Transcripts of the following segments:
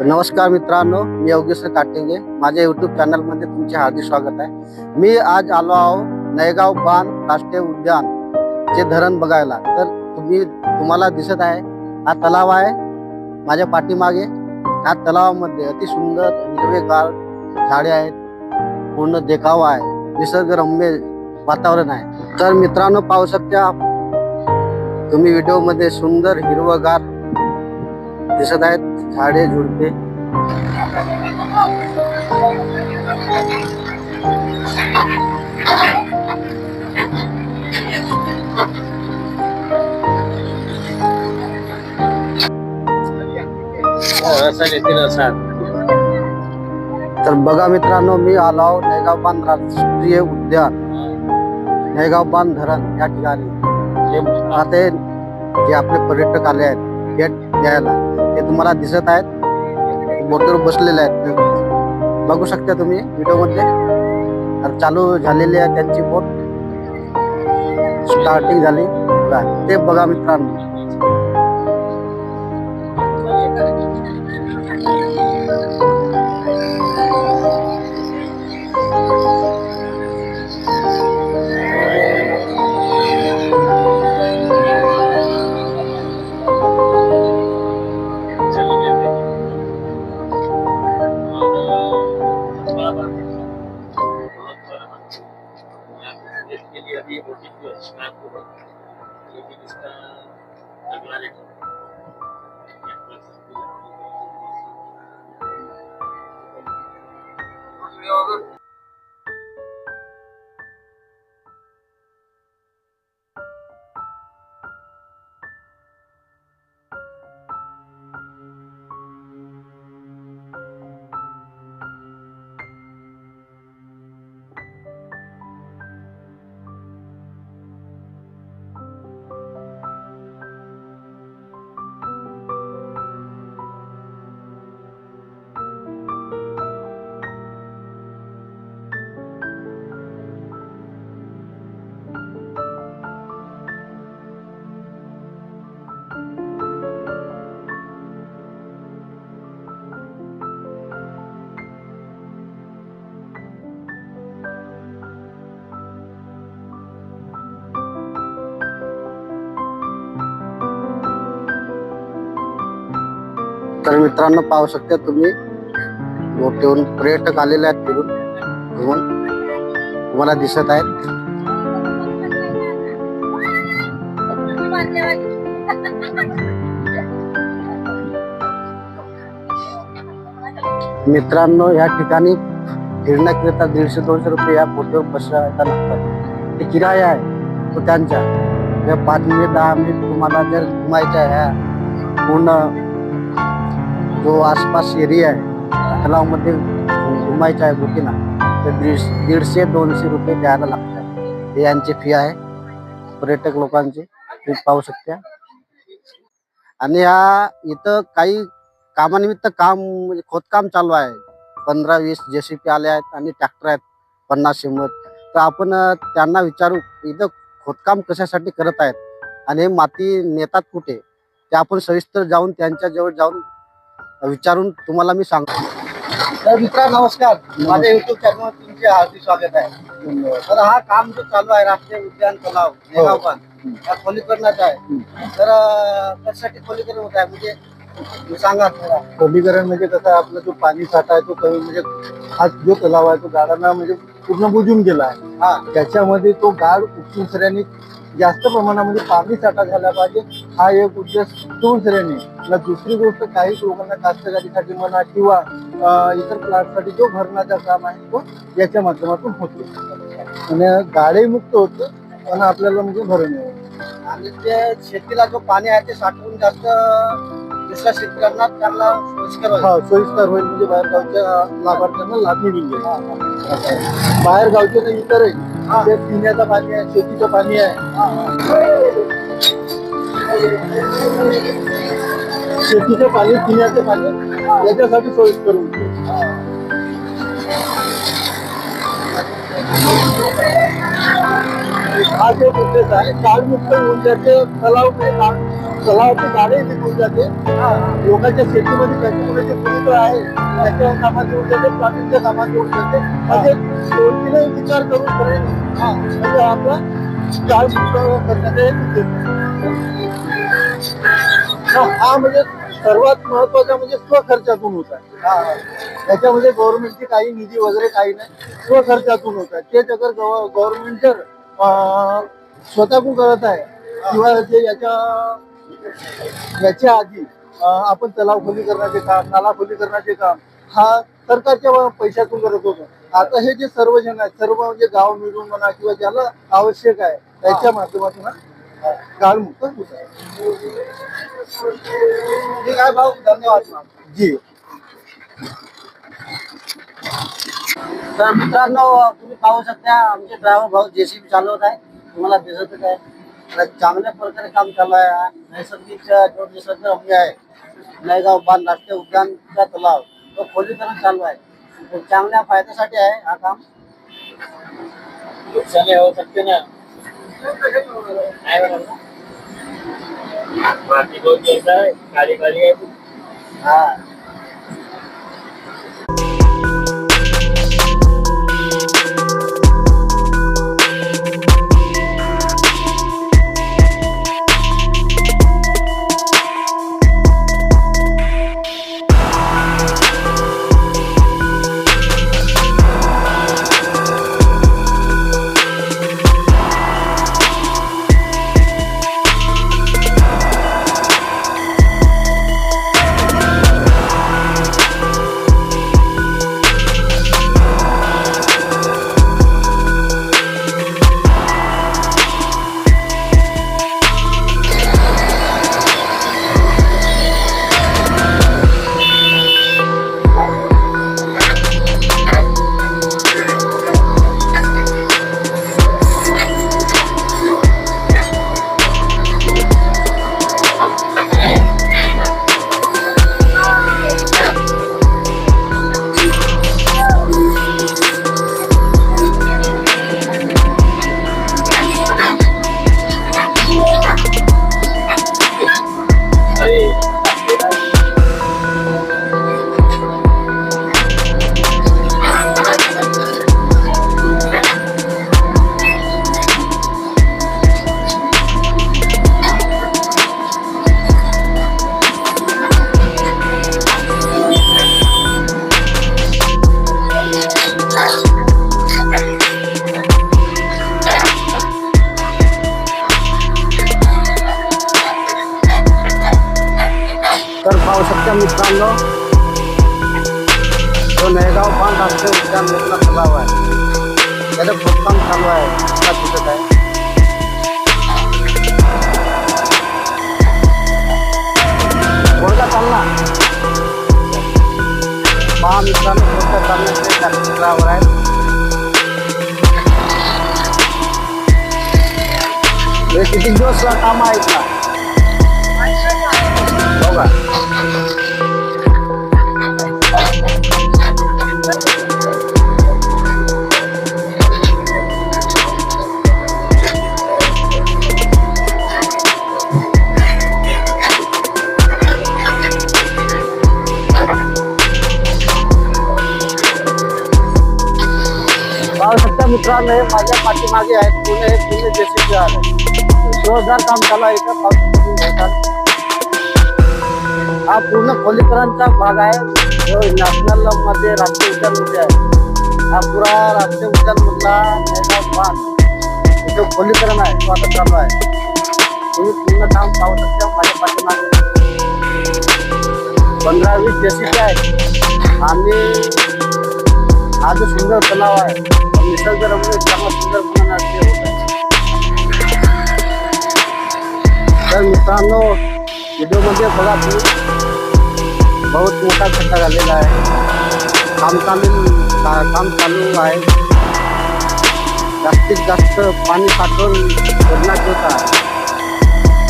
नमस्कार मित्रांनो, मी योगेश काटेंगे. माझ्या युट्यूब चॅनलमध्ये तुमचे हार्दिक स्वागत आहे. मी आज आलो आहो नयगाव बांध राष्ट्रीय उद्यान चे धरण बघायला. तर तुम्हाला दिसत आहे हा तलाव आहे माझ्या पाठीमागे. ह्या तलावामध्ये अति सुंदर हिरवेगार झाडे आहेत, पूर्ण देखावा आहे, निसर्गरम्य वातावरण आहे. तर मित्रांनो पाहू शकता तुम्ही व्हिडिओ मध्ये सुंदर हिरवगार दिसत आहेत झाडे झुडपे. तर बघा मित्रांनो, मी आलो आहो नयगाव बांध राष्ट्रीय उद्यान, नयगाव बांध धरण या ठिकाणी. ते जे आपले पर्यटक आले आहेत भेट द्यायला ते तुम्हाला दिसत आहेत, बोटवर बसलेले आहेत. बघू शकता तुम्ही व्हिडिओ मध्ये. तर चालू झालेली आहे त्यांची बोट, स्टार्टिंग झाली ते बघा मित्रांनो. तर मित्रांनो पाहू शकता तुम्ही बोटीवरून पर्यटक आलेले आहेत फिरून तुम्हाला दिसत आहेत. मित्रांनो या ठिकाणी फिरण्याकरिता 150-200 रुपये या बोटीवर बसायला लागतात. ते किराया आहे तो त्यांचा. 5 मिनिट 10 मिनिट तुम्हाला जर घुमायचं आहे पूर्ण जो आसपास एरिया आहे तलावामध्ये घुमायचा आहे बोटीला, तर 150-200 रुपये द्यायला लागतात. हे यांची फी आहे पर्यटक लोकांची, तुम्ही पाहू शकता. आणि इथं काही कामानिमित्त काम म्हणजे खोदकाम चालू आहे. 15-20 JCB आले आहेत आणि ट्रॅक्टर आहेत 50 हिंमत. तर आपण त्यांना विचारू इथं खोदकाम कशासाठी करत आहेत आणि हे माती नेतात कुठे, ते आपण सविस्तर जाऊन त्यांच्या जवळ जाऊन विचारून तुम्हाला मी सांगतो. तर मित्र नमस्कार, माझ्या युट्यूब चॅनलवर तुमचे हार्दिक स्वागत आहे. तर हा काम जो चालू आहे राष्ट्रीय उद्यान तलाव नयगाव बांध हा खोलीकरणाचा आहे. तर त्यासाठी खोलीकरण होत आहे म्हणजे सांगा. खोलीकरण म्हणजे कसं आहे, आपला जो पाणी साठा आहे तो कमी म्हणजे हा जो तलाव आहे तो गाडांना म्हणजे पूर्ण बुजून गेला आहे. त्याच्यामध्ये तो गाड उपसून जास्त प्रमाणामध्ये पाणी साठा झाला पाहिजे, हा एक उद्देश ठेवून सगळ्यांनी. दुसरी गोष्ट काही लोकांना कास्तकारीसाठी म्हणा किंवा इतर प्लॅटसाठी जो भरण्याचा काम आहे तो याच्या माध्यमातून होतो आणि गाडे मुक्त होतं आणि आपल्याला म्हणजे भरण. आणि ते शेतीला जो पाणी आहे ते साठवून जास्त दुसऱ्या शेतकऱ्यांना त्यांना सोयीस्कर होईल, म्हणजे बाहेर गावच्या लाभार्थ्यांना लाभ मिळून जाईल. बाहेर गावचे तर इतरही ते पिण्याचं पाणी आहे, शेतीचं पाणी आहे, शेतीचं पाणी पिण्याचं पाणी याच्यासाठी सोयीस्कर होईल. हा जो उद्देश आहे, काळमुक्त होऊन त्याचे तलाव तलावाची गाडी निघून जाते. लोकांच्या शेतीमध्ये त्याच्यामुळे जे कुणी आहे त्याच्या कामात येऊन जाते, प्लास्टिकच्या कामात येऊन जाते. म्हणजे दोन-तीनही विचार करून करेल म्हणजे आपला जाळ मुक्त करण्याचा एक उद्देश आहे. हा म्हणजे सर्वात महत्वाचा म्हणजे स्वखर्चातून होत आहे. त्याच्यामध्ये गव्हर्नमेंटची काही निधी वगैरे काही नाही, स्वखर्चातून होत आहे. तेच अगर गव्हर्नमेंट जर स्वतःहून करत आहे किंवा जे याच्या आधी आपण तलाव खोलीकरणाचे काम, नाला खोलीकरणाचे काम हा सरकारच्या पैशातून करत होतो. आता हे जे सर्वजण आहेत, सर्व म्हणजे गाव मिळून म्हणा किंवा ज्याला आवश्यक आहे त्याच्या माध्यमातून गाळमुक्त होत आहे. ठीक आहे भाऊ, धन्यवाद जी. तर मित्रांनो, तुम्ही पाहू शकता आमचे ड्रायव्हर भाऊ जेसीबी चालवत आहे. तुम्हाला दिसतच आहे. तर चांगल्या प्रकारे काम चालू आहे. नैसर्गिक जो निसर्गरम्य आहे नयगाव बांध राष्ट्रीय उद्यानचा तलाव तो खोलीकरण चालू आहे. तो चांगल्या फायद्यासाठी आहे हा काम. नुकसान हो सकते ना, माती बहुत गिरता है, काली काली है. हाँ तर पाहू शकता मित्रांनो, जो नयगाव बांध राष्ट्रीय उद्यान मधला तलाव आहे त्याचं खोदकाम चालू आहे. मला दिसत आहे. कोणता चालला पहा मित्रांनो, कोणता चालण्याचे कार्यक्रमावर आहे. हे किती दिवस काम आहेत ना बघा. पाहू शकता मित्रांनो, हे माझ्या पाठीमागे आहेत. पुणे जेसीबी आले. जोरदार काम चालू आहे. इथं पाहू शकता. हा पूर्ण खोलीकरणचा भाग आहे. जो नॅशनल मध्ये राष्ट्रीय उद्यान मध्ये आहे. हा पुरा राष्ट्रीय उद्यान मधला नयगाव बांध जो खोलीकरण आहे तो आता चालू आहे. तुम्ही पूर्ण काम पाहू शकता. माझ्या पाठीमागे 15-20 जेसीबी आहेत. आणि हा जो सुंदर तलाव आहे निसर्गरम्य चांगला सुंदरपणे नाट्य होत आहे. तर मित्रांनो, व्हिडिओमध्ये बघा तुम्ही, बहुत मोठा खड्डा झालेला आहे. काम चालू आहे. जास्तीत जास्त पाणी साठवून करण्यात होत आहे.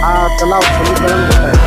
हा तलाव खोलीकरण होत आहे.